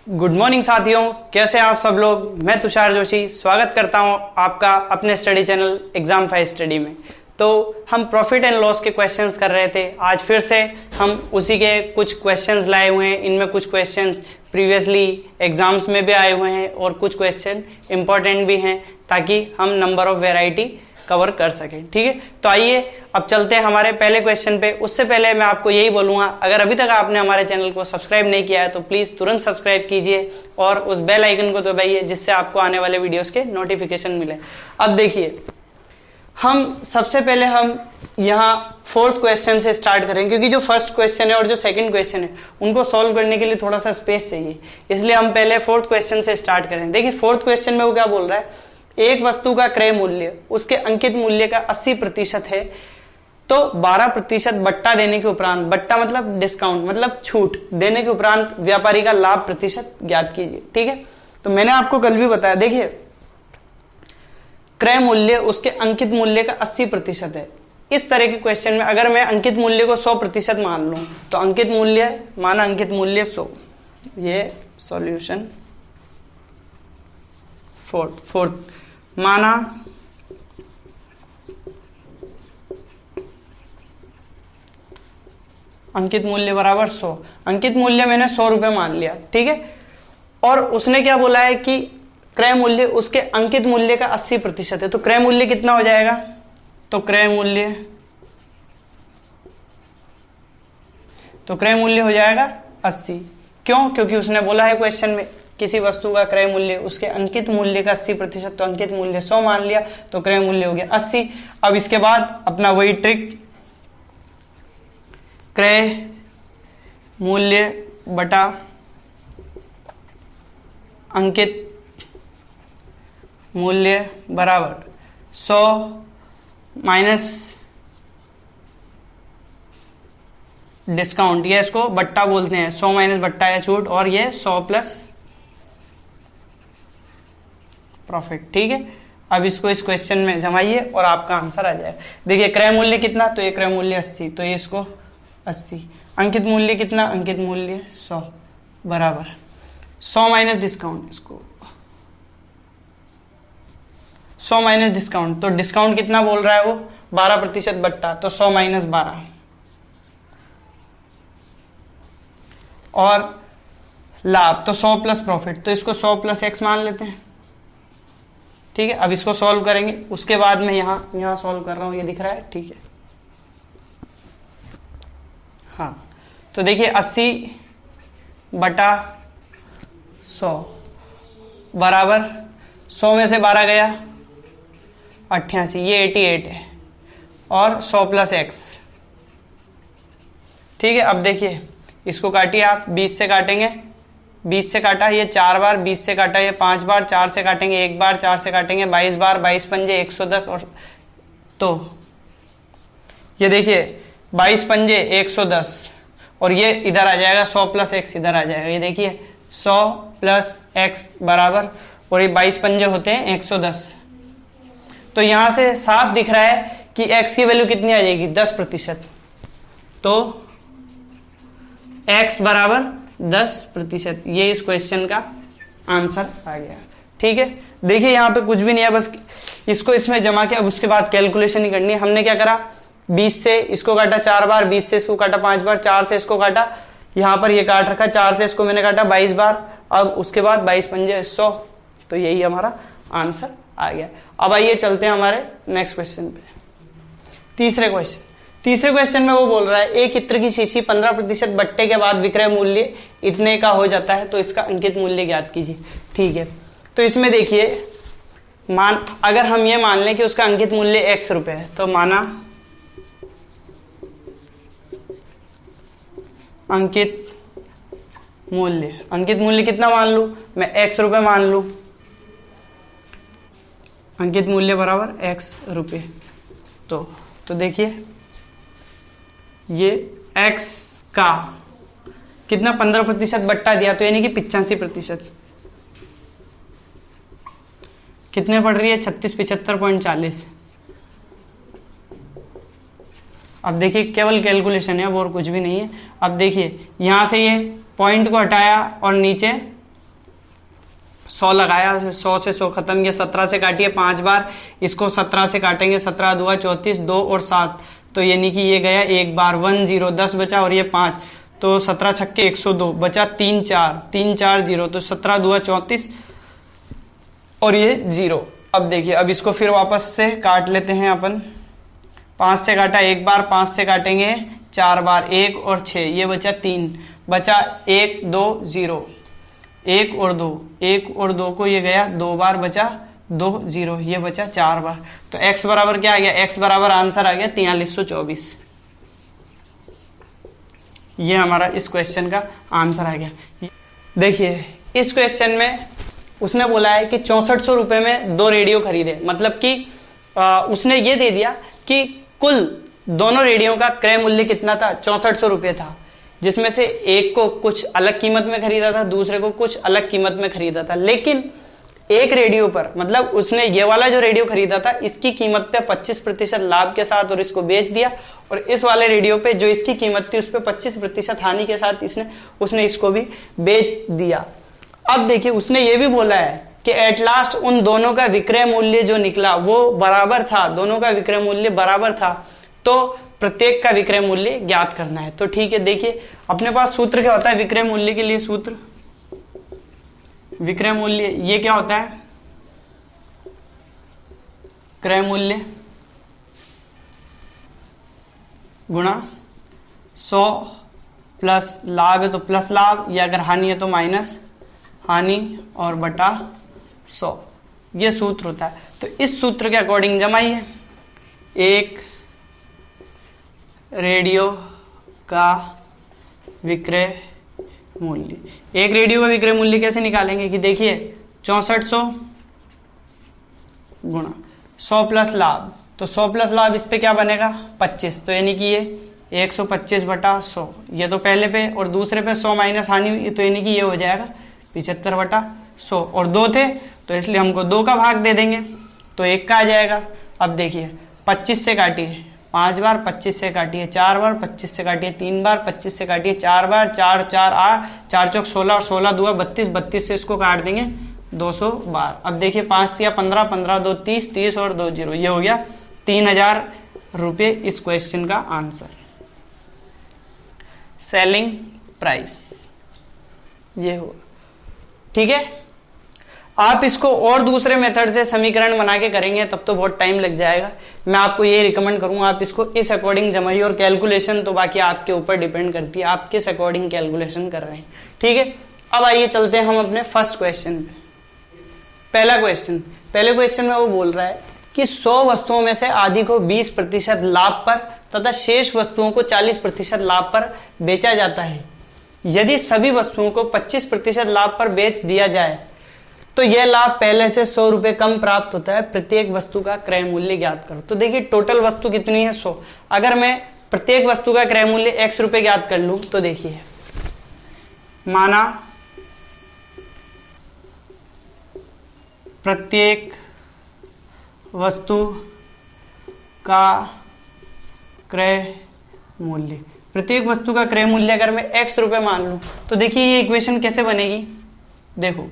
Good morning साथियों, कैसे हैं आप सब लोग। मैं तुषार जोशी स्वागत करता हूं आपका अपने स्टडी चैनल एग्जाम 5 स्टडी में। तो हम प्रॉफिट एंड लॉस के क्वेश्चंस कर रहे थे। आज फिर से हम उसी के कुछ क्वेश्चंस लाए हुए हैं। इनमें कुछ क्वेश्चंस प्रीवियसली एग्जाम्स में भी आए हुए हैं और कुछ क्वेश्चन इंपॉर्टेंट भी हैं, ताकि हम नंबर ऑफ वेराइटी कवर कर सकें। ठीक है, तो आइए अब चलते हैं हमारे पहले क्वेश्चन पे। उससे पहले मैं आपको यही बोलूंगा, अगर अभी तक आपने हमारे चैनल को सब्सक्राइब नहीं किया है तो प्लीज तुरंत सब्सक्राइब कीजिए और उस बेल आइकन को दबाइए, जिससे आपको आने वाले वीडियोस के नोटिफिकेशन मिले। अब देखिए, हम सबसे पहले हम यहाँ फोर्थ क्वेश्चन से स्टार्ट करें, क्योंकि जो फर्स्ट क्वेश्चन है और जो सेकंड क्वेश्चन है उनको सॉल्व करने के लिए थोड़ा सा स्पेस चाहिए, इसलिए हम पहले फोर्थ क्वेश्चन से स्टार्ट करें। देखिए फोर्थ क्वेश्चन में वो क्या बोल रहा है, एक वस्तु का क्रय मूल्य उसके अंकित मूल्य का 80% है, तो 12% बट्टा देने के उपरांत, बट्टा मतलब डिस्काउंट मतलब छूट देने के उपरांत व्यापारी का लाभ प्रतिशत ज्ञात कीजिए। ठीक है, तो मैंने आपको कल भी बताया, देखिए क्रय मूल्य उसके अंकित मूल्य का 80% है। इस तरह के क्वेश्चन में अगर मैं अंकित मूल्य को 100% मान लूं, तो अंकित मूल्य माना अंकित मूल्य 100, ये सॉल्यूशन फोर्थ माना अंकित मूल्य बराबर 100। अंकित मूल्य मैंने 100 रुपए मान लिया। ठीक है, और उसने क्या बोला है कि क्रय मूल्य उसके अंकित मूल्य का 80% है, तो क्रय मूल्य कितना हो जाएगा, तो क्रय मूल्य हो जाएगा 80। क्यों? क्योंकि उसने बोला है क्वेश्चन में किसी वस्तु का क्रय मूल्य उसके अंकित मूल्य का 80%, तो अंकित मूल्य 100 मान लिया, तो क्रय मूल्य हो गया 80। अब इसके बाद अपना वही ट्रिक, क्रय मूल्य बटा अंकित मूल्य बराबर 100 माइनस डिस्काउंट, ये इसको बट्टा बोलते हैं, 100 माइनस बट्टा या छूट, और ये 100 प्लस प्रॉफिट। ठीक है, अब इसको इस क्वेश्चन में जमाइए और आपका आंसर आ जाएगा। देखिए क्रय मूल्य कितना, तो ये क्रय मूल्य 80, तो ये इसको 80। अंकित मूल्य कितना, अंकित मूल्य 100 बराबर 100 माइनस डिस्काउंट, इसको 100 माइनस डिस्काउंट, तो डिस्काउंट कितना बोल रहा है वो 12% बट्टा, तो 100 माइनस 12, और लाभ तो 100 प्लस प्रॉफिट, तो इसको 100 प्लस एक्स मान लेते हैं। ठीक है, अब इसको सॉल्व करेंगे, उसके बाद में यहां सॉल्व कर रहा हूं, ये दिख रहा है। ठीक है, हाँ, तो देखिए 80 बटा 100 बराबर 100 में से 12 गया 88, ये 88 है, और 100 प्लस एक्स। ठीक है, अब देखिए इसको काटिए आप, 20 से काटेंगे, 20 से काटा ये 4 बार, 20 से काटा ये 5 बार, 4 से काटेंगे 1 बार, 4 से काटेंगे 22 बार, 22 पंजे 110, और तो ये देखिए 22 पंजे 110, और ये इधर आ जाएगा 100 प्लस एक्स इधर आ जाएगा। ये देखिए 100 प्लस एक्स बराबर, और ये 22 पंजे होते हैं 110, तो यहां से साफ दिख रहा है कि एक्स की वैल्यू कितनी आ जाएगी 10%, तो एक्स बराबर 10%, ये इस क्वेश्चन का आंसर आ गया। ठीक है, देखिए यहां पे कुछ भी नहीं है, बस इसको इसमें जमा के अब उसके बाद कैलकुलेशन ही करनी है। हमने क्या करा, 20 से इसको काटा 4 बार, 20 से इसको काटा 5 बार, 4 से इसको काटा, यहां पर ये काट रखा, 4 से इसको मैंने काटा 22 बार, अब उसके बाद 22 पंजे 100, तो यही हमारा आंसर आ गया। अब आइए चलते हैं हमारे नेक्स्ट क्वेश्चन पे, तीसरे क्वेश्चन में वो बोल रहा है एक इत्र की शीशी 15% बट्टे के बाद विक्रय मूल्य इतने का हो जाता है, तो इसका अंकित मूल्य ज्ञात कीजिए। ठीक है, तो इसमें देखिए अगर हम ये मान लें कि उसका अंकित मूल्य x रुपए है, तो माना अंकित मूल्य कितना मान लूं मैं, x रुपए मान लूं, अंकित मूल्य बराबर x रुपए, तो देखिए ये x का कितना 15% बट्टा दिया, तो यानी कि 85%, कितने पड़ रही है 3675.40। अब देखिए केवल कैलकुलेशन है, अब और कुछ भी नहीं है। अब देखिए यहां से ये पॉइंट को हटाया और नीचे 100 लगाया, 100 से 100 खत्म किया, 17 से काटिए 5 बार, इसको 17 से काटेंगे, 17 दूआ 34, 2 और 7, तो यानी कि ये गया एक बार, 1 0, 10 बचा और ये 5, तो 17 छक्के 102 बचा, 3 4 3 4 0, तो 17 दूआ 34 और ये 0। अब देखिए, अब इसको फिर वापस से काट लेते हैं अपन। 5 से काटा एक बार, 5 से काटेंगे 4 बार, 1 और 6, ये बचा 3, बचा 1 2 0, 1 और 2, 1 और 2 को ये गया 2 बार, बचा 2 0, ये बचा 4 बार। तो x बराबर क्या आ गया? x बराबर आंसर आ गया 4324। ये हमारा इस क्वेश्चन का आंसर आ गया। देखिए, इस क्वेश्चन में उसने बोला है कि 6400 रुपए में 2 रेडियो खरीदे, मतलब कि उसने ये दे दिया कि कुल दोनों रेडियो का क्रय मूल्य कितना था? 6400 रुपये था, जिसमें से एक को कुछ अलग कीमत में खरीदा था, दूसरे को कुछ अलग कीमत में खरीदा था। लेकिन एक रेडियो पर, मतलब उसने ये वाला जो रेडियो खरीदा था, इसकी कीमत पे 25% लाभ के साथ और इसको बेच दिया, और इस वाले रेडियो पे जो इसकी कीमत थी उस पर 25% हानि के साथ उसने इसको भी बेच दिया। अब देखिए, उसने ये भी बोला है कि एट लास्ट उन दोनों का विक्रय मूल्य जो निकला वो बराबर था, दोनों का विक्रय मूल्य बराबर था, तो प्रत्येक का विक्रय मूल्य ज्ञात करना है। तो ठीक है, देखिए अपने पास सूत्र क्या होता है विक्रय मूल्य के लिए? सूत्र विक्रय मूल्य ये क्या होता है? क्रय मूल्य गुणा 100 प्लस लाभ है तो प्लस लाभ, या अगर हानि है तो माइनस हानि, और बटा 100, ये सूत्र होता है। तो इस सूत्र के अकॉर्डिंग जमाइए। एक रेडियो का विक्रय मूल्य, एक रेडियो का विक्रय मूल्य कैसे निकालेंगे कि देखिए 6400 गुणा 100 प्लस लाभ, तो 100 प्लस लाभ इस पे क्या बनेगा? 25, तो यानी कि ये 125 बटा 100, ये तो पहले पे, और दूसरे पे 100 माइनस हानि हुई, तो यानी कि ये हो जाएगा 75 बटा 100, और 2 थे तो इसलिए हमको 2 का भाग दे देंगे, तो 1 का आ जाएगा। अब देखिए 25 से काटिए 5 बार, 25 से काटिए 4 बार, 25 से काटिए 3 बार, 25 से काटिए 4 बार, 4 4 8, 4 चौक 16 और 16 दूआ 32, 32 से इसको काट देंगे 200 बार। अब देखिए 5 तिया 15, 15 2 30, 30 और 2 0, ये हो गया 3000 रुपये इस क्वेश्चन का आंसर। सेलिंग प्राइस ये हुआ, ठीक है। आप इसको और दूसरे मेथड से समीकरण बना के करेंगे तब तो बहुत टाइम लग जाएगा। मैं आपको ये रिकमेंड करूंगा आप इसको इस अकॉर्डिंग जमाइए, और कैलकुलेशन तो बाकी आपके ऊपर डिपेंड करती है, आप किस अकॉर्डिंग कैलकुलेशन कर रहे हैं, ठीक है। अब आइए चलते हैं हम अपने फर्स्ट क्वेश्चन पे। पहले क्वेश्चन में वो बोल रहा है कि 100 वस्तुओं में से आधी को 20% लाभ पर तथा शेष वस्तुओं को 40% लाभ पर बेचा जाता है। यदि सभी वस्तुओं को 25% लाभ पर बेच दिया जाए तो यह लाभ पहले से 100 रुपए कम प्राप्त होता है। प्रत्येक वस्तु का क्रय मूल्य ज्ञात करो। तो देखिए टोटल वस्तु कितनी है? 100। अगर मैं प्रत्येक वस्तु का क्रय मूल्य x रुपए ज्ञात कर लूं तो देखिए, माना प्रत्येक वस्तु का क्रय मूल्य, प्रत्येक वस्तु का क्रय मूल्य अगर मैं x रुपए मान लूं तो देखिए ये इक्वेशन कैसे बनेगी। देखो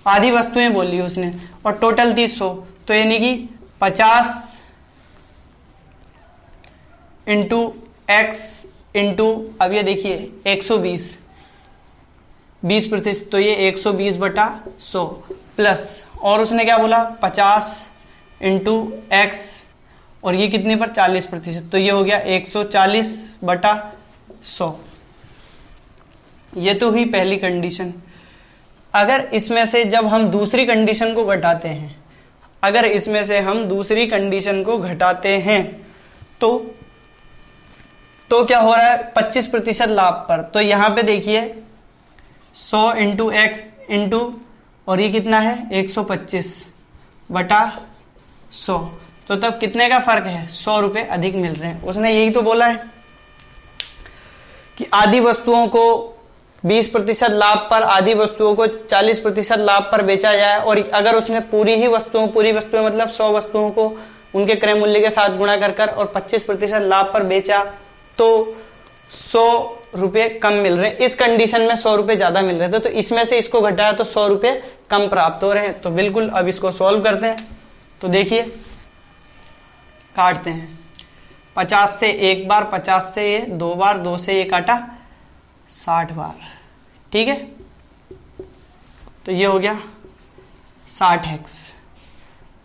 आधी वस्तुएं बोली उसने और टोटल थी 100, तो यानी कि 50 इंटू एक्स इंटू, अब ये देखिए 120, 20%, तो ये 120 बटा 100 प्लस, और उसने क्या बोला 50 इंटू एक्स, और ये कितने पर 40%, तो ये हो गया 140 बटा 100। ये तो हुई पहली कंडीशन। अगर इसमें से जब हम दूसरी कंडीशन को घटाते हैं, अगर इसमें से हम दूसरी कंडीशन को घटाते हैं तो क्या हो रहा है 25% लाभ पर। तो यहां पे देखिए 100 इंटू एक्स इंटू, और ये कितना है 125 बटा 100, तो तब कितने का फर्क है? 100 रुपए अधिक मिल रहे हैं। उसने यही तो बोला है कि आधी वस्तुओं को 20% लाभ पर, आधी वस्तुओं को 40% लाभ पर बेचा जाए, और अगर उसने पूरी वस्तुएं मतलब 100 वस्तुओं को उनके क्रय मूल्य के साथ गुणा कर और 25% लाभ पर बेचा तो 100 रुपये कम मिल रहे हैं, इस कंडीशन में 100 रुपये ज्यादा मिल रहे थे, तो इसमें से इसको घटाया तो 100 रुपये कम प्राप्त हो रहे हैं। तो बिल्कुल अब इसको सॉल्व करते हैं। तो देखिए काटते हैं, 50 से एक बार, 50 से ये 2 बार, 2 से ये काटा 60 बार, ठीक है। तो ये हो गया 60x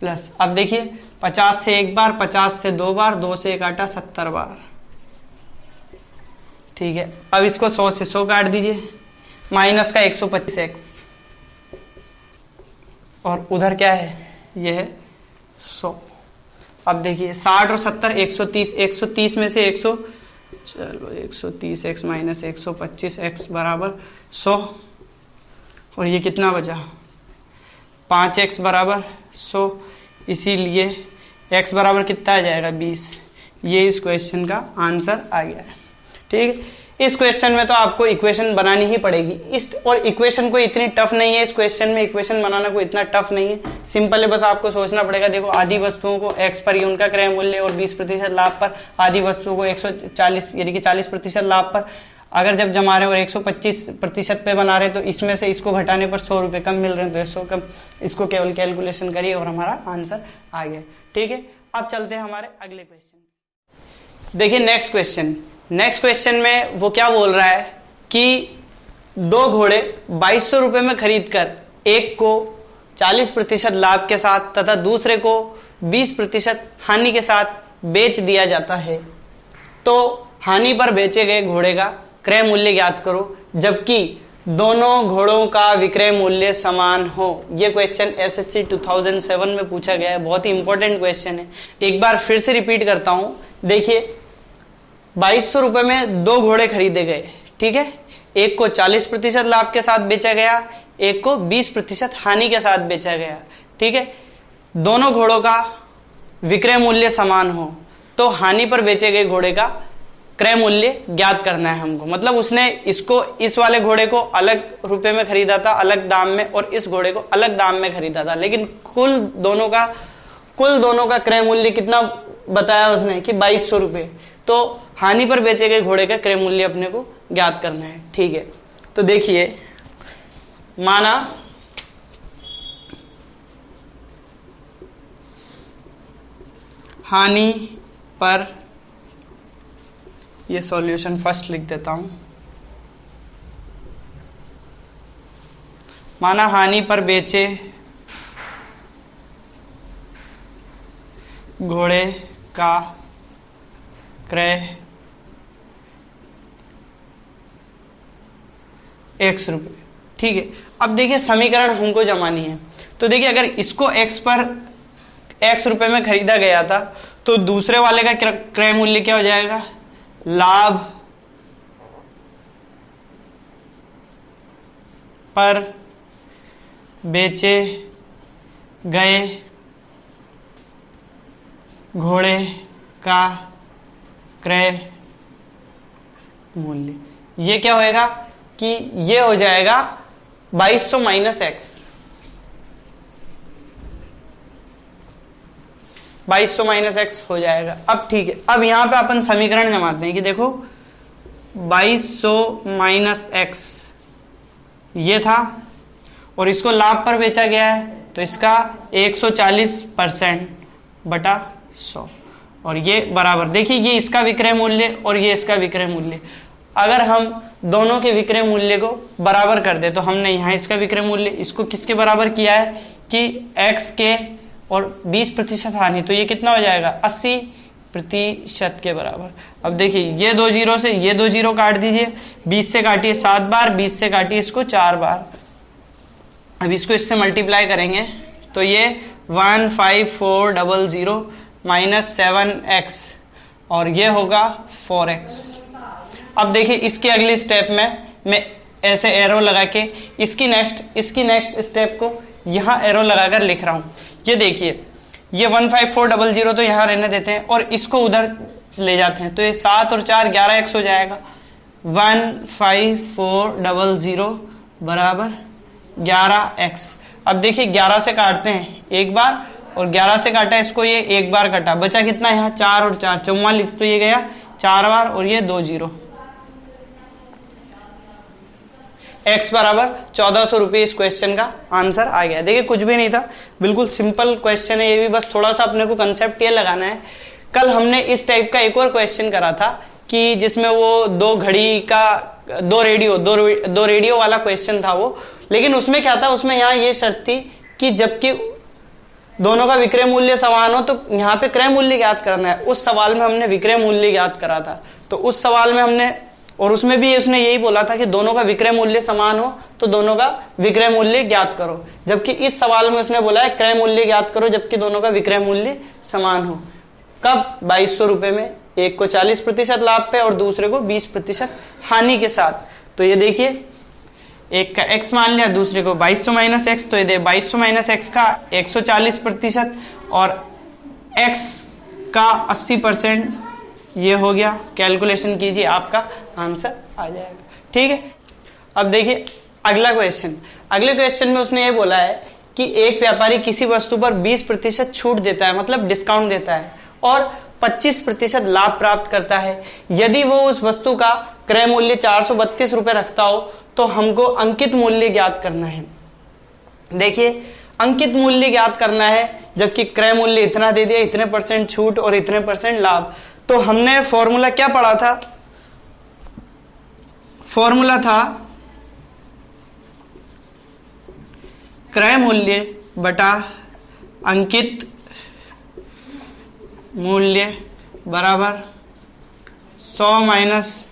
प्लस, अब देखिए 50 से एक बार, 50 से 2 बार, 2 से ये काटा 70 बार, ठीक है। अब इसको 100 से 100 काट दीजिए, माइनस का 125x, और उधर क्या है, ये है 100। अब देखिए 60 और 70 130, 130 में से 130x माइनस 125x बराबर 100, और ये कितना बचा, 5x बराबर 100, इसीलिए x बराबर कितना आ जाएगा, 20। ये इस क्वेश्चन का आंसर आ गया है, ठीक है। इस क्वेश्चन में तो आपको इक्वेशन बनानी ही पड़ेगी, और इक्वेशन को इतनी टफ नहीं है, इस क्वेश्चन में इक्वेशन बनाना कोई इतना टफ नहीं है, सिंपल है। बस आपको सोचना पड़ेगा, देखो आधी वस्तुओं को x पर ही उनका क्रय मूल्य और 20% लाभ पर, आधी वस्तुओं को 140 यानी कि 40% लाभ पर अगर जब जमा रहे और 125% पे बना रहे, तो इसमें से इसको घटाने पर 100 रुपये कम मिल रहे हैं, तो 100 कम, इसको केवल कैलकुलेशन करिए और हमारा आंसर आ गया, ठीक है। अब चलते हैं हमारे अगले क्वेश्चन। देखिए नेक्स्ट क्वेश्चन में वो क्या बोल रहा है कि 2 घोड़े 2200 रुपये में खरीद कर एक को 40% लाभ के साथ तथा दूसरे को 20% हानि के साथ बेच दिया जाता है, तो हानि पर बेचे गए घोड़े का क्रय मूल्य ज्ञात करो जबकि दोनों घोड़ों का विक्रय मूल्य समान हो। यह क्वेश्चन एसएससी 2007 में पूछा गया है, बहुत ही इंपॉर्टेंट क्वेश्चन है। एक बार फिर से रिपीट करता हूं, देखिए 2200 रुपये में 2 घोड़े खरीदे गए, ठीक है। एक को 40% लाभ के साथ बेचा गया, एक को 20% हानि के साथ बेचा गया, ठीक है। दोनों घोड़ों का विक्रय मूल्य समान हो, तो हानि पर बेचे गए घोड़े का क्रय मूल्य ज्ञात करना है हमको। मतलब उसने इसको, इस वाले घोड़े को अलग रुपए में खरीदा था, अलग दाम में, और इस घोड़े को अलग दाम में खरीदा था, लेकिन कुल दोनों का क्रय मूल्य कितना बताया उसने कि 2200 रुपये। तो हानि पर बेचे गए घोड़े का क्रय मूल्य अपने को ज्ञात करना है, ठीक है। तो देखिए, माना हानि पर, ये सॉल्यूशन फर्स्ट लिख देता हूं, माना हानि पर बेचे घोड़े का क्रय 100 रुपये, ठीक है। अब देखिए समीकरण हमको जमानी है, तो देखिए अगर इसको x पर 100 रुपये में खरीदा गया था, तो दूसरे वाले का क्रय मूल्य क्या हो जाएगा, लाभ पर बेचे गए घोड़े का क्रय मूल्य, ये क्या होएगा कि ये हो जाएगा 2200 माइनस एक्स, 2200 माइनस एक्स हो जाएगा। अब ठीक है, अब यहां पे अपन समीकरण जमाते हैं कि देखो 2200 माइनस एक्स ये था, और इसको लाभ पर बेचा गया है, तो इसका 140% बटा 100, और ये बराबर, देखिए ये इसका विक्रय मूल्य और ये इसका विक्रय मूल्य। अगर हम दोनों के विक्रय मूल्य को बराबर कर दे, तो हमने यहाँ इसका विक्रय मूल्य इसको किसके बराबर किया है कि x के और 20% हानि, तो ये कितना हो जाएगा 80% के बराबर। अब देखिए ये 2 जीरो से ये 2 जीरो काट दीजिए, 20 से काटिए 7 बार, 20 से काटिए इसको 4 बार। अब इसको इससे मल्टीप्लाई करेंगे तो ये 15400 माइनस 7x, और ये होगा 4x। अब देखिए इसके अगले स्टेप में मैं ऐसे एरो लगा के इसकी नेक्स्ट स्टेप को यहाँ एरो लगाकर लिख रहा हूँ। ये देखिए ये 15400 तो यहाँ रहने देते हैं और इसको उधर ले जाते हैं, तो ये 7 और 4 11x हो जाएगा। 15400 बराबर 11x। अब देखिए 11 से काटते हैं एक बार, और 11 से काटा इसको, ये एक बार कटा, बचा कितना यहाँ 4 और 4 44, तो ये गया 4 बार और ये 2 जीरो, x बराबर 1400 रुपये इस क्वेश्चन का आंसर आ गया। देखिए कुछ भी नहीं था, बिल्कुल सिंपल क्वेश्चन है ये भी, बस थोड़ा सा अपने को कंसेप्ट ये लगाना है। कल हमने इस टाइप का एक और क्वेश्चन करा था कि जिसमें वो दो घड़ी का दो रेडियो वाला क्वेश्चन था वो, लेकिन उसमें क्या था, उसमें यहाँ ये शर्त थी कि जबकि दोनों का विक्रय मूल्य समान हो तो यहाँ पे क्रय मूल्य ज्ञात करना है। उस सवाल में हमने विक्रय मूल्य ज्ञात करा था, तो उस सवाल में हमने, और उसमें भी उसने यही बोला था कि दोनों का विक्रय मूल्य समान हो तो दोनों का विक्रय मूल्य ज्ञात करो, जबकि इस सवाल में उसने बोला है क्रय मूल्य ज्ञात करो जबकि दोनों का विक्रय मूल्य समान हो। कब? 2200 रुपए में, एक को 40% लाभ पे और दूसरे को 20% हानि के साथ। तो ये देखिए एक का x मान लिया, दूसरे को 2200 माइनस x, तो ये दे 2200 माइनस x का 140% और x का 80%, ये हो गया। कैलकुलेशन कीजिए, आपका आंसर आ जाएगा। ठीक है, अब देखिए अगला क्वेश्चन। अगले क्वेश्चन में उसने ये बोला है कि एक व्यापारी किसी वस्तु पर 20% छूट देता है, मतलब डिस्काउंट देता है, और 25% लाभ प्राप्त करता है। यदि वो उस वस्तु का क्रय मूल्य 432 रुपए रखता हो तो हमको अंकित मूल्य ज्ञात करना है। देखिए अंकित मूल्य ज्ञात करना है, जबकि क्रय मूल्य इतना दे दिया, इतने % छूट और इतने % लाभ। तो हमने फॉर्मूला क्या पढ़ा था? फॉर्मूला था क्रय मूल्य बटा अंकित मूल्य बराबर 100 minus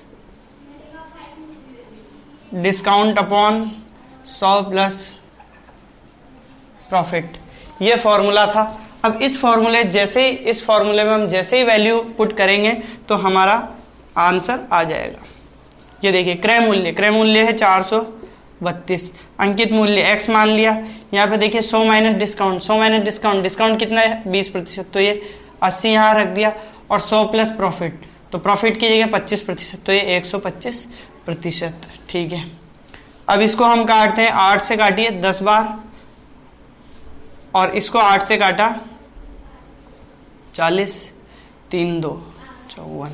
discount upon 100 plus profit. ये फॉर्मूला था। अब इस फॉर्मूले में हम जैसे ही वैल्यू पुट करेंगे तो हमारा आंसर आ जाएगा। ये देखिए क्रय मूल्य है 432, अंकित मूल्य x मान लिया, यहाँ पे देखिए 100 माइनस डिस्काउंट कितना है? 20%, तो ये 80 यहाँ रख दिया, और 100 प्लस प्रॉफिट, तो प्रॉफिट की जगह 25%, तो ये 125%। ठीक है, अब इसको हम काटते हैं, 8 से काटिए 10 बार, और इसको 8 से काटा 40, 3 2 54।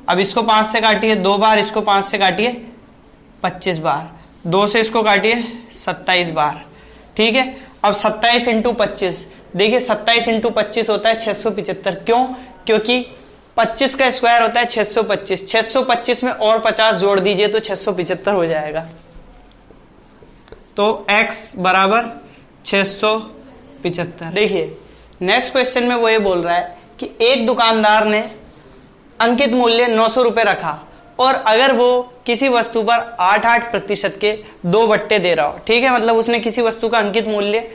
अब इसको 5 से काटिए 2 बार, इसको 5 से काटिए 25 बार, 2 से इसको काटिए 27 बार। ठीक है, अब 27 इंटू 25, देखिए 27 इंटू 25 होता है 675। क्यों? क्योंकि 25 का स्क्वायर होता है 625, 625 में और 50 जोड़ दीजिए तो 675 हो जाएगा। तो x बराबर 675। देखिए नेक्स्ट क्वेश्चन में वो ये बोल रहा है कि एक दुकानदार ने अंकित मूल्य 900 रुपए रखा, और अगर वो किसी वस्तु पर 8% के 2 बट्टे दे रहा हो। ठीक है, मतलब उसने किसी वस्तु का अंकित मूल्य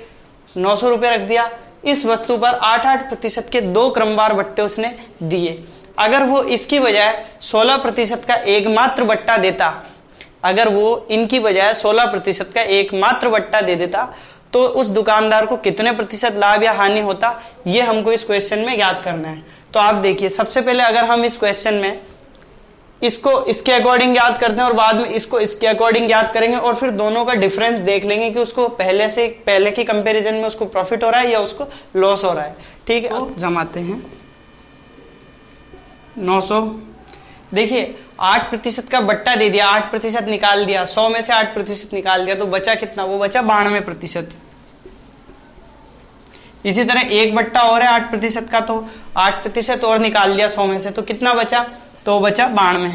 900 रुपए रख दिया, इस वस्तु पर 8% के 2 क्रमवार बट्टे उसने दिए। अगर वो इसकी बजाय 16% का एकमात्र बट्टा देता, अगर वो इनकी बजाय 16% का एकमात्र बट्टा दे देता, तो उस दुकानदार को कितने प्रतिशत लाभ या हानि होता, ये हमको इस क्वेश्चन में याद करना है। तो आप देखिए, सबसे पहले अगर हम इस क्वेश्चन में इसको इसके अकॉर्डिंग याद करते हैं और बाद में इसको इसके अकॉर्डिंग याद करेंगे, और फिर दोनों का डिफरेंस देख लेंगे कि उसको पहले की कंपैरिजन में उसको प्रॉफिट हो रहा है या उसको लॉस हो रहा है। ठीक है, तो जमाते हैं 900। देखिए 8% का बट्टा दे दिया, 8% निकाल दिया, 100 में से 8% निकाल दिया, तो बचा कितना? वो बचा 92%। इसी तरह एक बट्टा और है 8% का, तो 8% और निकाल दिया 100 में से, तो कितना बचा? तो बचा 92।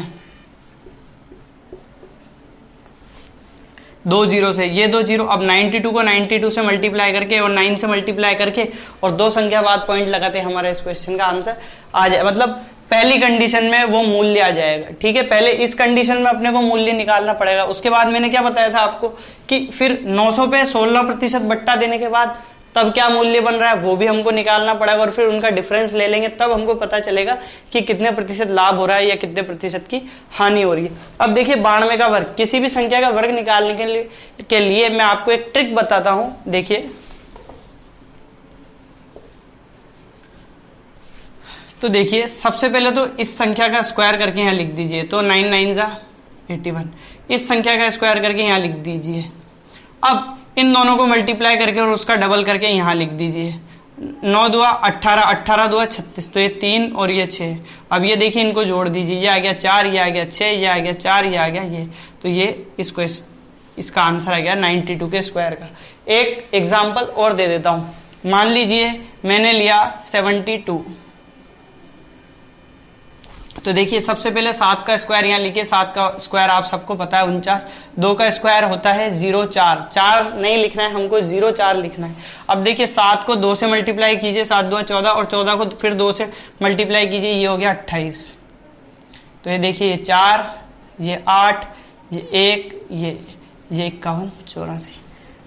2 जीरो से ये 2 जीरो, अब 92 को 92 से मल्टीप्लाई करके और 9 से मल्टीप्लाई करके और 2 संख्या बाद पॉइंट लगाते हमारे इस क्वेश्चन का आंसर आ जाए। मतलब पहली कंडीशन में वो मूल्य आ जाएगा। ठीक है, पहले इस कंडीशन में अपने को मूल्य निकालना पड़ेगा। उसके बाद मैंने क्या बताया था आपको कि फिर 900 पे 16% बट्टा देने के बाद तब क्या मूल्य बन रहा है वो भी हमको निकालना पड़ेगा, और फिर उनका डिफरेंस ले लेंगे, तब हमको पता चलेगा कि कितने प्रतिशत लाभ हो रहा है या कितने प्रतिशत की हानि हो रही है। अब देखिए 92 का वर्ग, किसी भी संख्या का वर्ग निकालने के लिए मैं आपको एक ट्रिक बताता हूं। देखिए तो देखिए सबसे पहले तो इस संख्या का स्क्वायर करके यहाँ लिख दीजिए, तो 9 9 जा 81। इस संख्या का स्क्वायर करके यहाँ लिख दीजिए। अब इन दोनों को मल्टीप्लाई करके और उसका डबल करके यहाँ लिख दीजिए। 9 दुआ 18, 18 दुआ 36, तो ये 3 और ये 6। अब ये देखिए इनको जोड़ दीजिए, ये आ गया 4, ये आ गया 6, ये आ गया 4, ये आ गया ये, तो ये इस इसका आंसर आ गया 92 के स्क्वायर का। एक एग्जाम्पल और दे देता हूं। मान लीजिए मैंने लिया 72, तो देखिए सबसे पहले 7 का स्क्वायर यहां लिखिए। 7 का स्क्वायर आप सबको पता है 49। 2 का स्क्वायर होता है 04, 4 नहीं लिखना है हमको, 04 लिखना है। अब देखिए 7 को 2 से मल्टीप्लाई कीजिए, 7 2 14, और 14 को फिर 2 से मल्टीप्लाई कीजिए, ये हो गया 28। तो ये देखिए ये 4, ये 8, ये 1, ये 51, 84।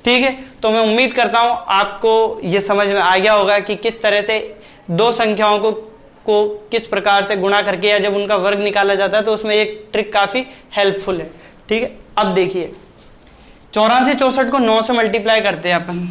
ठीक है, तो मैं उम्मीद करता हूं आपको ये समझ में आ गया होगा कि किस तरह से दो संख्याओं को किस प्रकार से गुणा करके या जब उनका वर्ग निकाला जाता है तो उसमें एक ट्रिक काफी हेल्पफुल है। ठीक है, अब देखिए 84 64 को 9 से मल्टीप्लाई करते हैं अपन।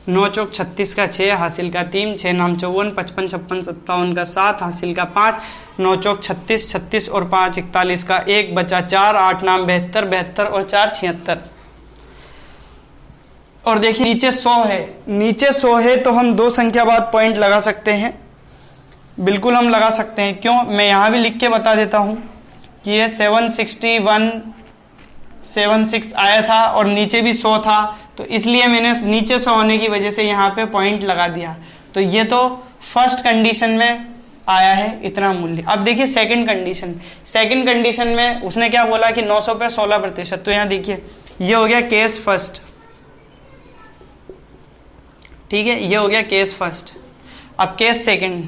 नौ चौक 36 का 6, हासिल का 3, 6 नाम 54, 55 56 57 का 7, हासिल का 5, 9 चौक 36, 36 और 5 41 का 1, बचा 4, 8 नाम 72, 72 और 4 76। और देखिए नीचे 100 है, नीचे 100 है तो हम दो संख्या बाद पॉइंट लगा सकते हैं, बिल्कुल हम लगा सकते हैं। क्यों, मैं यहां भी लिख के बता देता हूं कि ये 76176 आया था और नीचे भी 100 था, तो इसलिए मैंने नीचे 100 होने की वजह से यहाँ पे पॉइंट लगा दिया। तो ये तो फर्स्ट कंडीशन में आया है इतना मूल्य। अब देखिए सेकंड कंडीशन, सेकंड कंडीशन में उसने क्या बोला कि 900 पे 16%। तो यहाँ देखिए ये हो गया केस फर्स्ट। ठीक है, ये हो गया केस फर्स्ट। अब केस सेकंड,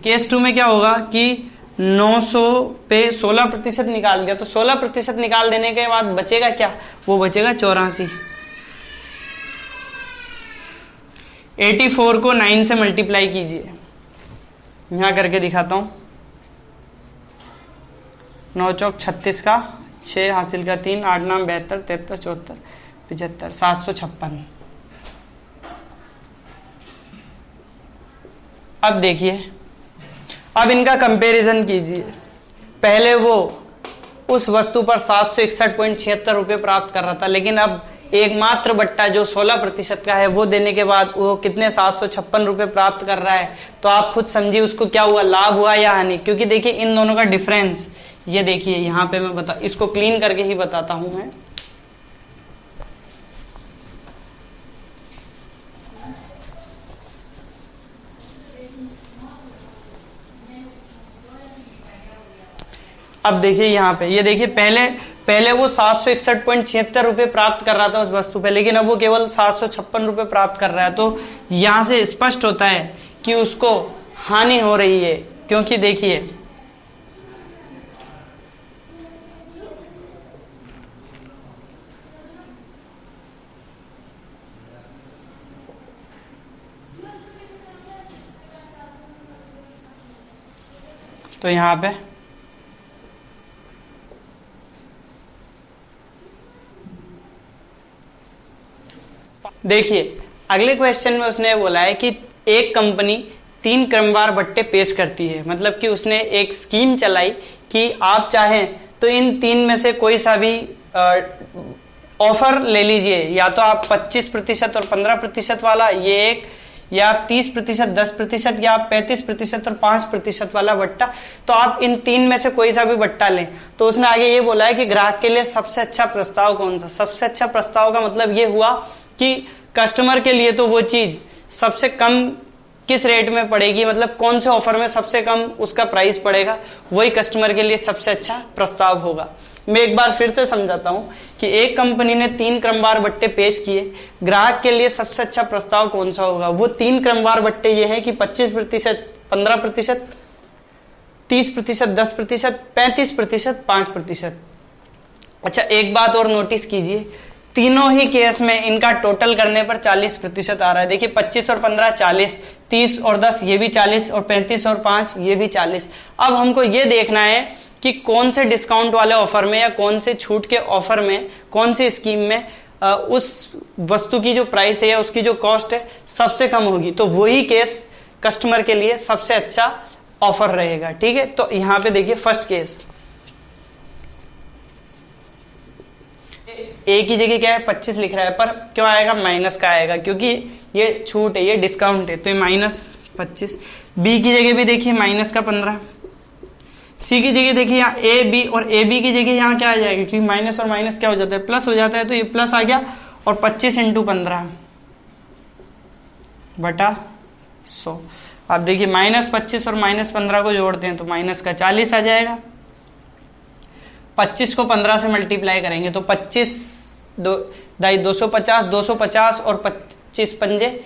केस 2 में क्या होगा कि 900 पे 16% निकाल दिया, तो 16% निकाल देने के बाद बचेगा क्या, वो बचेगा 84। 84 को 9 से मल्टीप्लाई कीजिए, यहां करके दिखाता हूं। 9 चौक 36 का 6, हासिल का 3, 8 नाम 72, 73 74 75 756। अब देखिए, अब इनका कंपैरिजन कीजिए। पहले वो उस वस्तु पर 761.76 रुपए प्राप्त कर रहा था, लेकिन अब एकमात्र बट्टा जो 16% का है वो देने के बाद वो कितने 756 रुपए प्राप्त कर रहा है। तो आप खुद समझिए उसको क्या हुआ, लाभ हुआ या हानि। क्योंकि देखिए इन दोनों का डिफरेंस, ये देखिए यहां पे मैं इसको क्लीन करके ही बताता हूं मैं। अब देखिए यहाँ पे, ये देखिए पहले वो 761.76 रुपए प्राप्त कर रहा था उस वस्तु पे, लेकिन अब वो केवल 756 रुपए प्राप्त कर रहा है। तो यहां से स्पष्ट होता है कि उसको हानि हो रही है, क्योंकि देखिए तो यहां पे देखिए अगले क्वेश्चन में उसने बोला है कि एक कंपनी 3 क्रमवार बट्टे पेश करती है। मतलब कि उसने एक स्कीम चलाई कि आप चाहें तो इन 3 में से कोई सा भी ऑफर ले लीजिए, या तो आप 25% और 15% वाला ये एक, या आप 30%, 10%, या आप 35% और 5% वाला बट्टा। तो आप इन 3 में से कोई सा भी बट्टा लें। तो उसने आगे ये बोला है कि ग्राहक के लिए सबसे अच्छा प्रस्ताव कौन सा। सबसे अच्छा प्रस्ताव का मतलब ये हुआ कि कस्टमर के लिए तो वो चीज सबसे कम किस रेट में पड़ेगी, मतलब कौन से ऑफर में सबसे कम उसका प्राइस पड़ेगा, वही कस्टमर के लिए सबसे अच्छा प्रस्ताव होगा। मैं एक बार फिर से समझाता हूं कि एक कंपनी ने 3 क्रमवार बट्टे पेश किए, ग्राहक के लिए सबसे अच्छा प्रस्ताव कौन सा होगा। वो 3 क्रमवार बट्टे ये हैं कि 25%, 15%, 30%, 10%, 35%, 5%। अच्छा एक बात और नोटिस कीजिए, तीनों ही केस में इनका टोटल करने पर 40% आ रहा है। देखिए 25 और 15 40, 30 और 10 ये भी 40, और 35 और 5 ये भी 40। अब हमको ये देखना है कि कौन से डिस्काउंट वाले ऑफर में या कौन से छूट के ऑफर में, कौन सी स्कीम में उस वस्तु की जो प्राइस है या उसकी जो कॉस्ट है सबसे कम होगी। तो वही केस कस्टमर के लिए सबसे अच्छा ऑफर रहेगा। ठीक है, तो यहां पे देखिए फर्स्ट केस, ए की जगह क्या है 25 लिख रहा है, पर क्यों आएगा, माइनस का आएगा, क्योंकि ये छूट है, ये डिस्काउंट है, तो ये 25। बी की जगह भी देखिए माइनस का 15। सी की जगह देखिए यहाँ ए बी, और ए बी की जगह यहाँ क्या आ जाएगा, क्योंकि माइनस और माइनस क्या हो जाता है, प्लस हो जाता है, तो ये प्लस आ गया। और 25 × 15 बटा 100। अब देखिए -25 और -15 को जोड़ते हैं तो माइनस का 40 आ जाएगा। 25 को 15 से मल्टीप्लाई करेंगे तो 25 250, 250 और 25 पंजे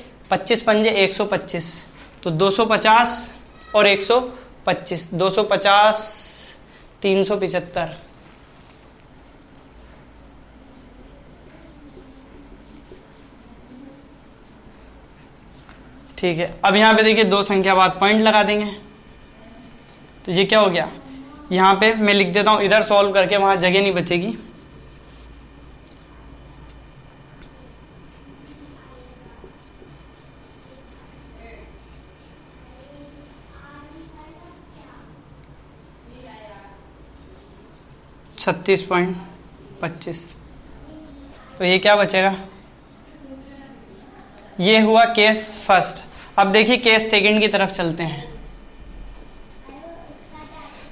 125, तो 250 और 125, 250 375। ठीक है, अब यहाँ पे देखिए दो संख्या बाद पॉइंट लगा देंगे, तो ये क्या हो गया, यहाँ पे मैं लिख देता हूँ, इधर सॉल्व करके वहां जगह नहीं बचेगी। $36.25, तो ये क्या बचेगा, ये हुआ केस फर्स्ट। अब देखिए केस सेकंड की तरफ चलते हैं।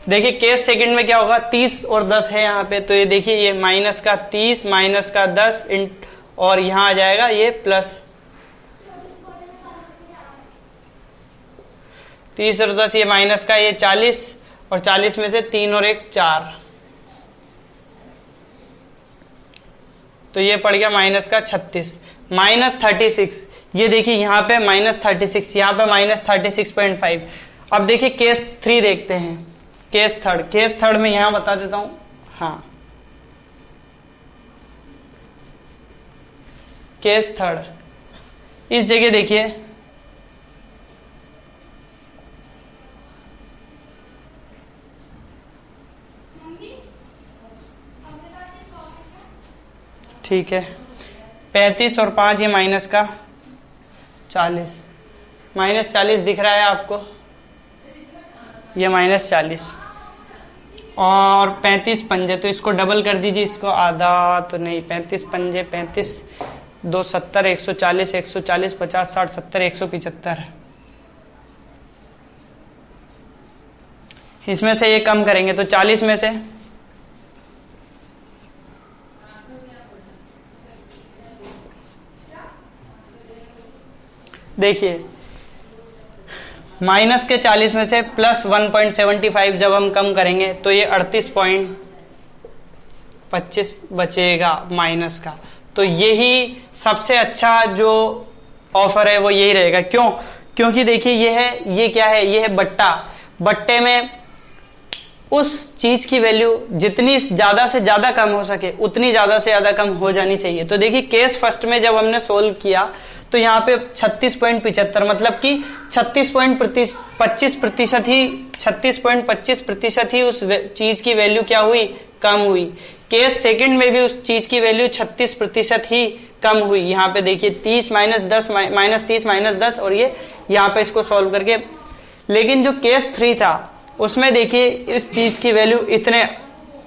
देखिए केस सेकंड में क्या होगा, 30 और 10 है यहाँ पे, तो ये देखिए ये माइनस का 30 माइनस का 10 और यहाँ आ जाएगा ये प्लस 30 और 10, ये माइनस का ये 40, और 40 में से 3 और 1 4, तो ये पड़ गया माइनस का 36। -36, ये देखिए यहाँ पे -36, यहाँ पे -36.5। अब देखिए केस 3 देखते हैं, केस थर्ड में यहां बता देता हूं। हाँ, केस थर्ड इस जगह देखिए, ठीक है, 35 और 5 ये माइनस का 40, -40 दिख रहा है आपको, ये -40 और 35 पंजे, तो इसको डबल कर दीजिए, इसको आधा तो नहीं, 35 पंजे 35, 2 70, 140, 140 50 60 70 175। इसमें से ये कम करेंगे तो 40 में से देखिए माइनस के 40 में से प्लस 1.75 जब हम कम करेंगे तो ये 38.25 बचेगा माइनस का। तो यही सबसे अच्छा जो ऑफर है वो यही रहेगा। क्यों? क्योंकि देखिए ये क्या है, ये है बट्टा। बट्टे में उस चीज की वैल्यू जितनी ज्यादा से ज्यादा कम हो सके उतनी ज्यादा से ज्यादा कम हो जानी चाहिए। तो देखिए केस फर्स्ट में जब हमने सोल्व किया तो यहाँ पे 36.75 मतलब कि 36.25% ही उस चीज की वैल्यू क्या हुई, कम हुई। केस सेकंड में भी उस चीज की वैल्यू 36% ही कम हुई। यहाँ पे देखिए 30 - 10 और ये यहाँ पे इसको सॉल्व करके, लेकिन जो केस 3 था उसमें देखिए इस चीज की वैल्यू इतने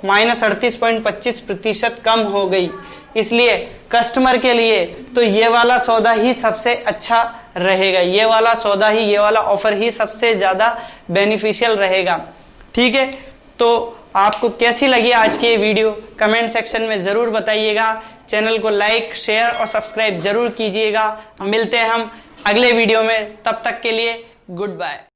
-38.25% कम हो गई। इसलिए कस्टमर के लिए तो ये वाला सौदा ही सबसे अच्छा रहेगा, ये वाला ऑफर ही सबसे ज्यादा बेनिफिशियल रहेगा। ठीक है, तो आपको कैसी लगी आज की ये वीडियो कमेंट सेक्शन में जरूर बताइएगा। चैनल को लाइक शेयर और सब्सक्राइब जरूर कीजिएगा। मिलते हैं हम अगले वीडियो में, तब तक के लिए गुड बाय।